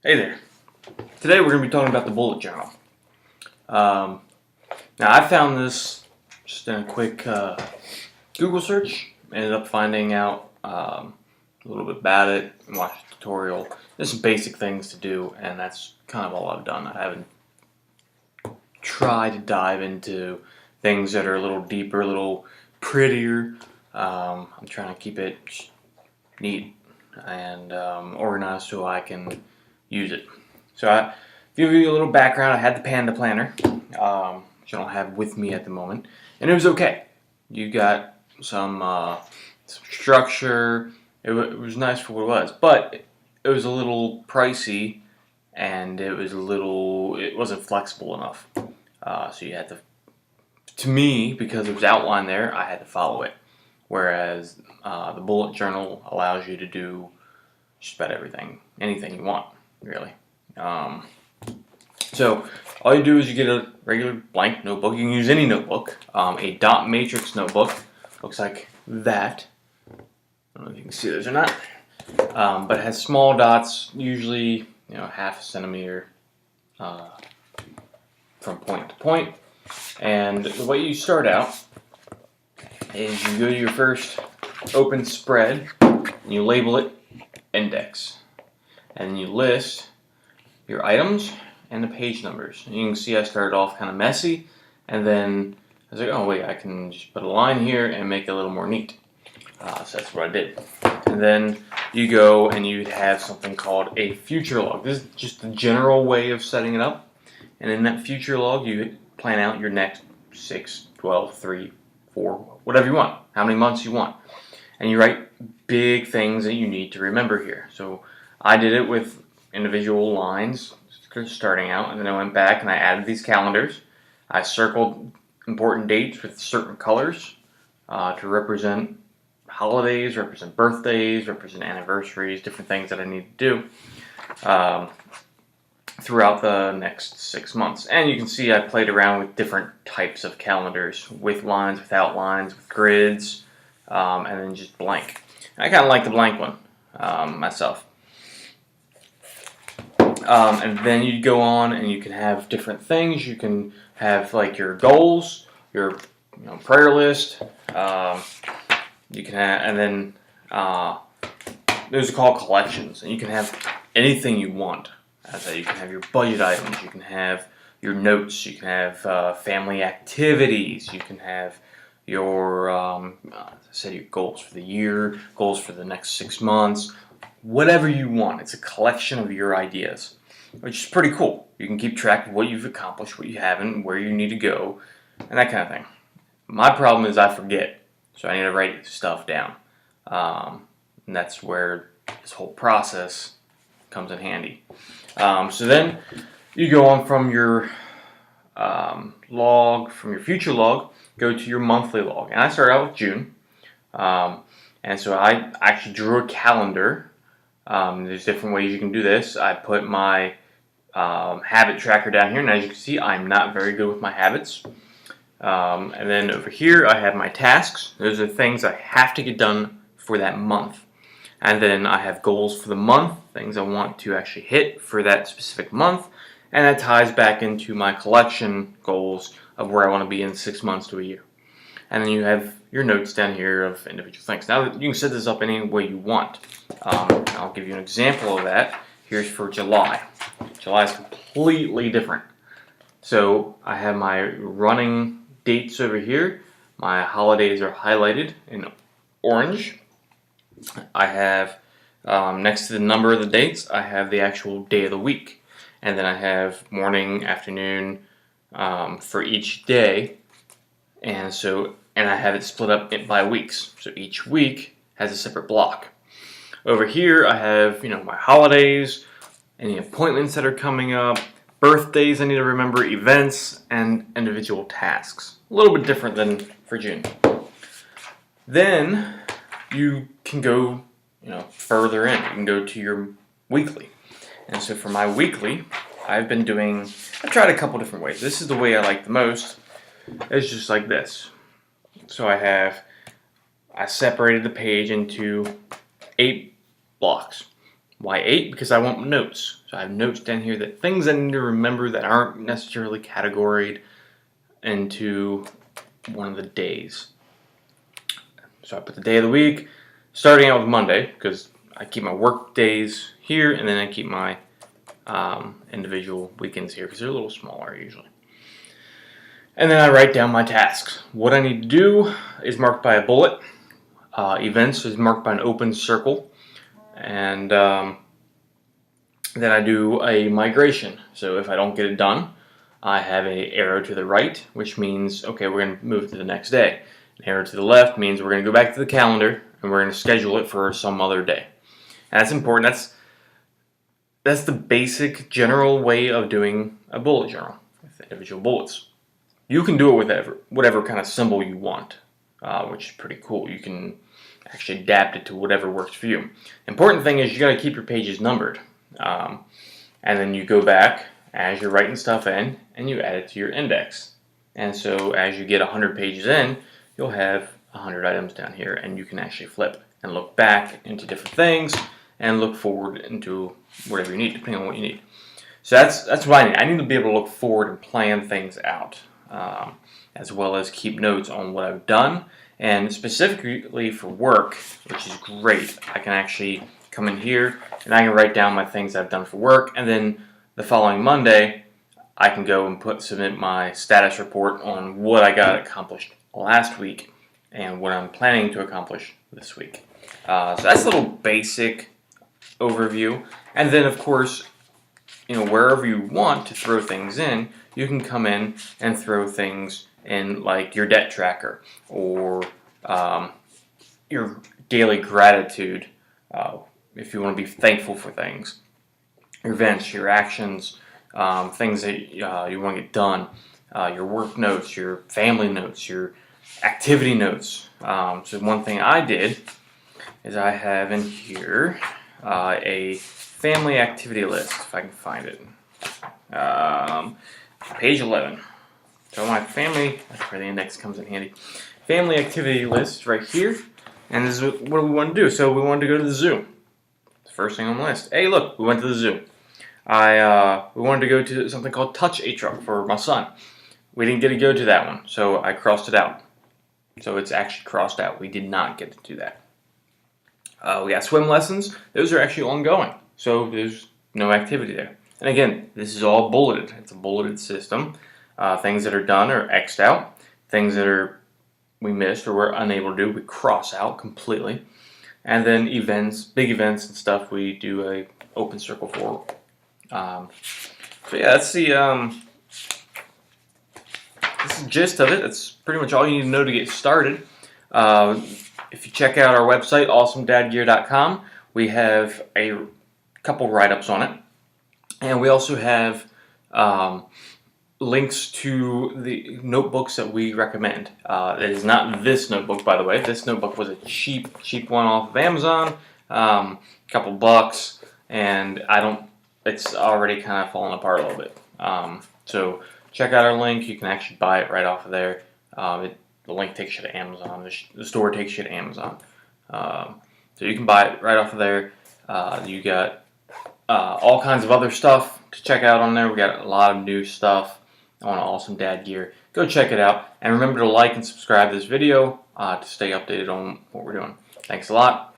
Hey there. Today we're going to be talking about the bullet journal. Now I found this just in a quick Google search. Ended up finding out a little bit about it and watched a tutorial. There's some basic things to do, and that's kind of all I've done. I haven't tried to dive into things that are a little deeper, a little prettier. I'm trying to keep it neat and organized so I can use it. So I give you a little background. I had the Panda Planner, which I don't have with me at the moment, and it was okay. You got some structure. It was nice for what it was, but it was a little pricey, and it wasn't flexible enough. So you had to me, because it was outlined there, I had to follow it. Whereas the bullet journal allows you to do just about anything you want, really. So all you do is you get a regular blank notebook. You can use any notebook. A dot matrix notebook looks like that. I don't know if you can see those or not, but it has small dots, usually half a centimeter from point to point. And the way you start out is you go to your first open spread and you label it index, and you list your items and the page numbers. And you can see I started off kind of messy, and then I was like, oh wait, I can just put a line here and make it a little more neat. So that's what I did. And then you go and you'd have something called a future log. This is just the general way of setting it up. And in that future log, you plan out your next 6, 12, 3, 4, whatever you want, how many months you want. And you write big things that you need to remember here. So I did it with individual lines starting out, and then I went back and I added these calendars. I circled important dates with certain colors to represent holidays, represent birthdays, represent anniversaries, different things that I need to do throughout the next 6 months. And you can see I played around with different types of calendars, with lines, without lines, with grids, and then just blank. I kind of like the blank one myself. And then you go on and you can have different things. You can have like your goals, your prayer list. You can have, and then those are called collections. And you can have anything you want. You can have your budget items. You can have your notes. You can have family activities. You can have your, as I said, your goals for the year, goals for the next 6 months. Whatever you want. It's a collection of your ideas, which is pretty cool. You can keep track of what you've accomplished, what you haven't, where you need to go, and that kind of thing. My problem is I forget, so I need to write stuff down. And that's where this whole process comes in handy. So then you go on from your log, from your future log, go to your monthly log. And I started out with June. And so I actually drew a calendar. There's different ways you can do this. I put my habit tracker down here, and as you can see, I'm not very good with my habits. And then over here, I have my tasks. Those are things I have to get done for that month. And then I have goals for the month, things I want to actually hit for that specific month. And that ties back into my collection goals of where I want to be in 6 months to a year. And then you have your notes down here of individual things. Now, you can set this up any way you want. I'll give you an example of that. Here's for July. July is completely different. So I have my running dates over here. My holidays are highlighted in orange. I have, next to the number of the dates, I have the actual day of the week. And then I have morning, afternoon for each day. And I have it split up by weeks. So each week has a separate block. Over here, I have, my holidays, any appointments that are coming up, birthdays I need to remember, events, and individual tasks. A little bit different than for June. Then you can go, further in. You can go to your weekly. And so for my weekly, I've tried a couple different ways. This is the way I like the most. It's just like this. So I separated the page into 8 blocks. Why 8? Because I want notes. So I have notes down here, that things I need to remember that aren't necessarily categorized into one of the days. So I put the day of the week, starting out with Monday, because I keep my work days here, and then I keep my individual weekends here, because they're a little smaller usually. And then I write down my tasks. What I need to do is marked by a bullet. Events is marked by an open circle. And then I do a migration. So if I don't get it done, I have an arrow to the right, which means, okay, we're going to move to the next day. An arrow to the left means we're going to go back to the calendar and we're going to schedule it for some other day. And that's important. That's the basic general way of doing a bullet journal with individual bullets. You can do it with whatever kind of symbol you want, which is pretty cool. You can actually adapt it to whatever works for you. Important thing is you got to keep your pages numbered. And then you go back as you're writing stuff in and you add it to your index. And so as you get 100 pages in, you'll have 100 items down here, and you can actually flip and look back into different things and look forward into whatever you need, depending on what you need. So that's what I need. I need to be able to look forward and plan things out, as well as keep notes on what I've done. And specifically for work, which is great, I can actually come in here and I can write down my things I've done for work, and then the following Monday I can go and submit my status report on what I got accomplished last week and what I'm planning to accomplish this week. So that's a little basic overview. And then of course, wherever you want to throw things in, you can come in and throw things in, like your debt tracker or your daily gratitude, if you want to be thankful for things, your events, your actions, things that you want to get done, your work notes, your family notes, your activity notes. So one thing I did is I have in here a family activity list, if I can find it. Page 11. So my family, that's where the index comes in handy. Family activity list right here. And this is what we want to do. So we wanted to go to the zoo. The first thing on the list. Hey, look, we went to the zoo. We wanted to go to something called Touch a Truck for my son. We didn't get to go to that one, so I crossed it out. So it's actually crossed out. We did not get to do that. We got swim lessons. Those are actually ongoing, so there's no activity there. And again, this is all bulleted. It's a bulleted system. Things that are done are X'd out. Things that we missed or we're unable to do, we cross out completely. And then events, big events and stuff, we do a open circle for. So yeah, that's the gist of it. That's pretty much all you need to know to get started. If you check out our website, awesomedadgear.com, we have a couple write-ups on it. And we also have links to the notebooks that we recommend. It is not this notebook, by the way. This notebook was a cheap one off of Amazon, couple bucks, and it's already kind of falling apart a little bit. So check out our link. You can actually buy it right off of there. The link takes you to Amazon. The store takes you to Amazon. So you can buy it right off of there. You got all kinds of other stuff to check out on there. We got a lot of new stuff on Awesome Dad Gear. Go check it out. And remember to like and subscribe to this video to stay updated on what we're doing. Thanks a lot.